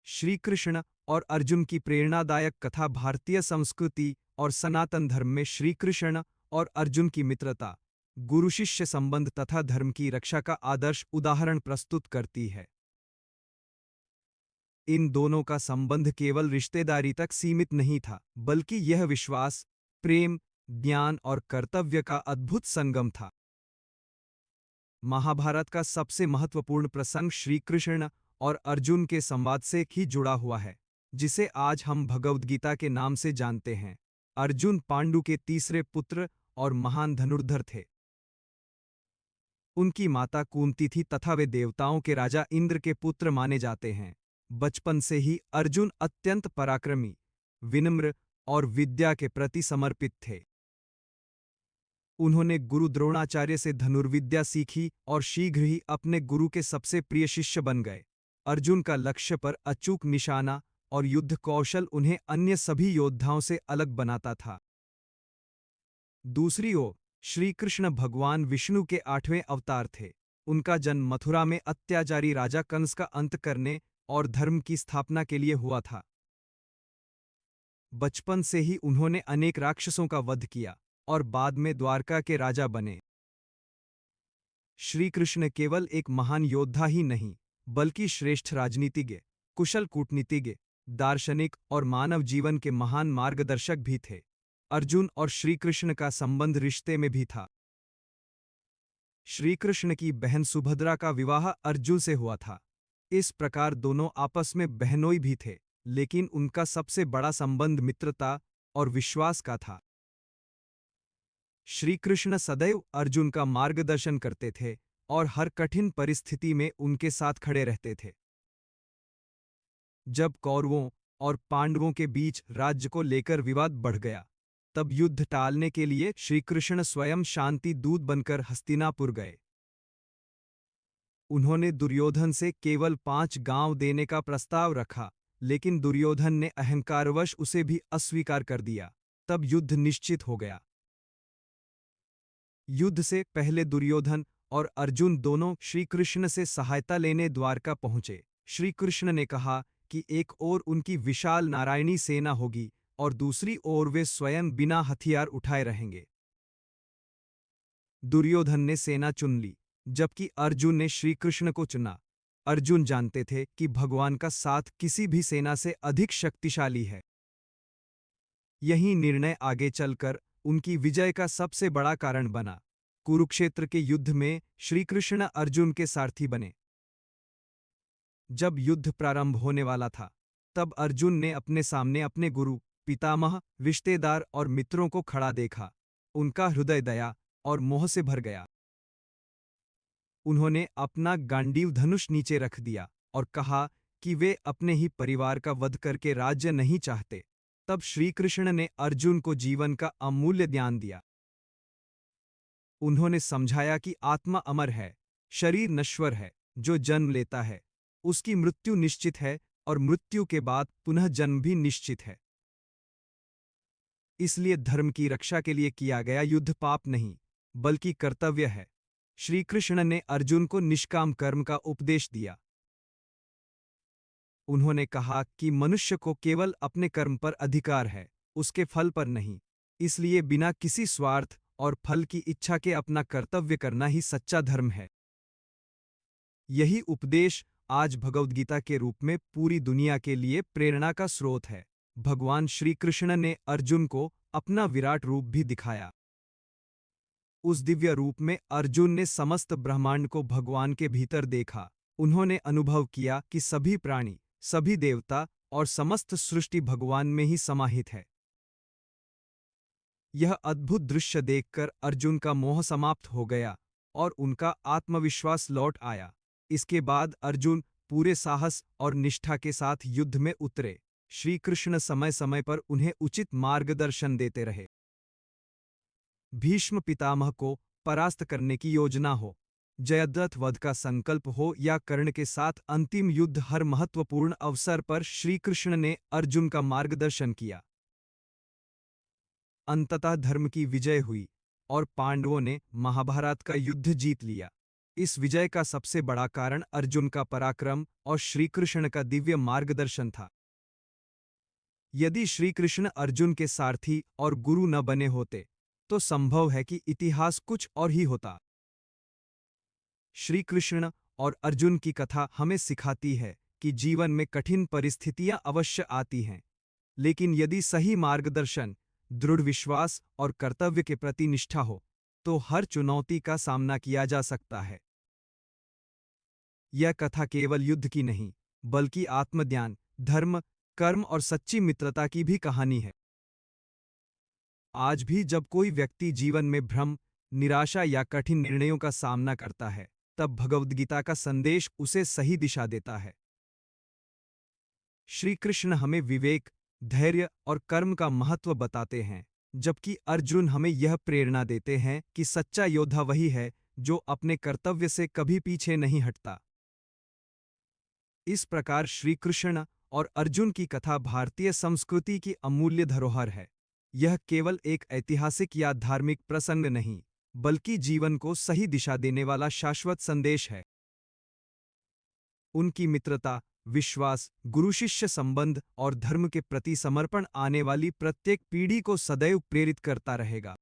श्री कृष्ण और अर्जुन की प्रेरणादायक कथा भारतीय संस्कृति और सनातन धर्म में श्री कृष्ण और अर्जुन की मित्रता, गुरु शिष्य संबंध तथा धर्म की रक्षा का आदर्श उदाहरण प्रस्तुत करती है। इन दोनों का संबंध केवल रिश्तेदारी तक सीमित नहीं था, बल्कि यह विश्वास, प्रेम, ज्ञान और कर्तव्य का अद्भुत संगम था। महाभारत का सबसे महत्वपूर्ण प्रसंग श्री कृष्ण और अर्जुन के संवाद से ही जुड़ा हुआ है, जिसे आज हम भगवद गीता के नाम से जानते हैं। अर्जुन पांडु के तीसरे पुत्र और महान धनुर्धर थे। उनकी माता कुंती थी तथा वे देवताओं के राजा इंद्र के पुत्र माने जाते हैं। बचपन से ही अर्जुन अत्यंत पराक्रमी, विनम्र और विद्या के प्रति समर्पित थे। उन्होंने गुरु द्रोणाचार्य से धनुर्विद्या सीखी और शीघ्र ही अपने गुरु के सबसे प्रिय शिष्य बन गए। अर्जुन का लक्ष्य पर अचूक निशाना और युद्ध कौशल उन्हें अन्य सभी योद्धाओं से अलग बनाता था। दूसरी ओर श्री कृष्ण भगवान विष्णु के 8वें अवतार थे। उनका जन्म मथुरा में अत्याचारी राजा कंस का अंत करने और धर्म की स्थापना के लिए हुआ था। बचपन से ही उन्होंने अनेक राक्षसों का वध किया और बाद में द्वारका के राजा बने। श्री कृष्ण केवल एक महान योद्धा ही नहीं, बल्कि श्रेष्ठ राजनीतिज्ञ, कुशल कूटनीतिज्ञ, दार्शनिक और मानव जीवन के महान मार्गदर्शक भी थे। अर्जुन और श्री कृष्ण का संबंध रिश्ते में भी था। श्री कृष्ण की बहन सुभद्रा का विवाह अर्जुन से हुआ था। इस प्रकार दोनों आपस में बहनोई भी थे, लेकिन उनका सबसे बड़ा संबंध मित्रता और विश्वास का था। श्री कृष्ण सदैव अर्जुन का मार्गदर्शन करते थे और हर कठिन परिस्थिति में उनके साथ खड़े रहते थे। जब कौरवों और पांडवों के बीच राज्य को लेकर विवाद बढ़ गया, तब युद्ध टालने के लिए श्री कृष्ण स्वयं शांति दूत बनकर हस्तिनापुर गए। उन्होंने दुर्योधन से केवल 5 गांव देने का प्रस्ताव रखा, लेकिन दुर्योधन ने अहंकारवश उसे भी अस्वीकार कर दिया। तब युद्ध निश्चित हो गया। युद्ध से पहले दुर्योधन और अर्जुन दोनों श्री कृष्ण से सहायता लेने द्वारका पहुंचे। श्री कृष्ण ने कहा कि एक ओर उनकी विशाल नारायणी सेना होगी और दूसरी ओर वे स्वयं बिना हथियार उठाए रहेंगे। दुर्योधन ने सेना चुन ली, जबकि अर्जुन ने श्री कृष्ण को चुना। अर्जुन जानते थे कि भगवान का साथ किसी भी सेना से अधिक शक्तिशाली है। यही निर्णय आगे चलकर उनकी विजय का सबसे बड़ा कारण बना। कुरुक्षेत्र के युद्ध में श्री कृष्ण अर्जुन के सारथी बने। जब युद्ध प्रारंभ होने वाला था, तब अर्जुन ने अपने सामने अपने गुरु, पितामह, रिश्तेदार और मित्रों को खड़ा देखा। उनका हृदय दया और मोह से भर गया। उन्होंने अपना गांडीव धनुष नीचे रख दिया और कहा कि वे अपने ही परिवार का वध करके राज्य नहीं चाहते। तब श्री कृष्ण ने अर्जुन को जीवन का अमूल्य ज्ञान दिया। उन्होंने समझाया कि आत्मा अमर है, शरीर नश्वर है। जो जन्म लेता है उसकी मृत्यु निश्चित है और मृत्यु के बाद पुनः जन्म भी निश्चित है। इसलिए धर्म की रक्षा के लिए किया गया युद्ध पाप नहीं, बल्कि कर्तव्य है। श्री कृष्ण ने अर्जुन को निष्काम कर्म का उपदेश दिया। उन्होंने कहा कि मनुष्य को केवल अपने कर्म पर अधिकार है, उसके फल पर नहीं। इसलिए बिना किसी स्वार्थ और फल की इच्छा के अपना कर्तव्य करना ही सच्चा धर्म है। यही उपदेश आज भगवद गीता के रूप में पूरी दुनिया के लिए प्रेरणा का स्रोत है। भगवान श्री कृष्ण ने अर्जुन को अपना विराट रूप भी दिखाया। उस दिव्य रूप में अर्जुन ने समस्त ब्रह्मांड को भगवान के भीतर देखा। उन्होंने अनुभव किया कि सभी प्राणी, सभी देवता और समस्त सृष्टि भगवान में ही समाहित है। यह अद्भुत दृश्य देखकर अर्जुन का मोह समाप्त हो गया और उनका आत्मविश्वास लौट आया। इसके बाद अर्जुन पूरे साहस और निष्ठा के साथ युद्ध में उतरे। श्री कृष्ण समय समय पर उन्हें उचित मार्गदर्शन देते रहे। भीष्म पितामह को परास्त करने की योजना हो, जयद्रथ वध का संकल्प हो या कर्ण के साथ अंतिम युद्ध, हर महत्वपूर्ण अवसर पर श्री कृष्ण ने अर्जुन का मार्गदर्शन किया। अंततः धर्म की विजय हुई और पांडवों ने महाभारत का युद्ध जीत लिया। इस विजय का सबसे बड़ा कारण अर्जुन का पराक्रम और श्री कृष्ण का दिव्य मार्गदर्शन था। यदि श्री कृष्ण अर्जुन के सारथी और गुरु न बने होते, तो संभव है कि इतिहास कुछ और ही होता। श्री कृष्ण और अर्जुन की कथा हमें सिखाती है कि जीवन में कठिन परिस्थितियां अवश्य आती हैं, लेकिन यदि सही मार्गदर्शन, दृढ़ विश्वास और कर्तव्य के प्रति निष्ठा हो, तो हर चुनौती का सामना किया जा सकता है। यह कथा केवल युद्ध की नहीं, बल्कि आत्मज्ञान, धर्म, कर्म और सच्ची मित्रता की भी कहानी है। आज भी जब कोई व्यक्ति जीवन में भ्रम, निराशा या कठिन निर्णयों का सामना करता है, तब भगवद गीता का संदेश उसे सही दिशा देता है। श्री कृष्ण हमें विवेक, धैर्य और कर्म का महत्व बताते हैं, जबकि अर्जुन हमें यह प्रेरणा देते हैं कि सच्चा योद्धा वही है जो अपने कर्तव्य से कभी पीछे नहीं हटता। इस प्रकार श्री कृष्ण और अर्जुन की कथा भारतीय संस्कृति की अमूल्य धरोहर है। यह केवल एक ऐतिहासिक या धार्मिक प्रसंग नहीं, बल्कि जीवन को सही दिशा देने वाला शाश्वत संदेश है। उनकी मित्रता, विश्वास, गुरु शिष्य संबंध और धर्म के प्रति समर्पण आने वाली प्रत्येक पीढ़ी को सदैव प्रेरित करता रहेगा।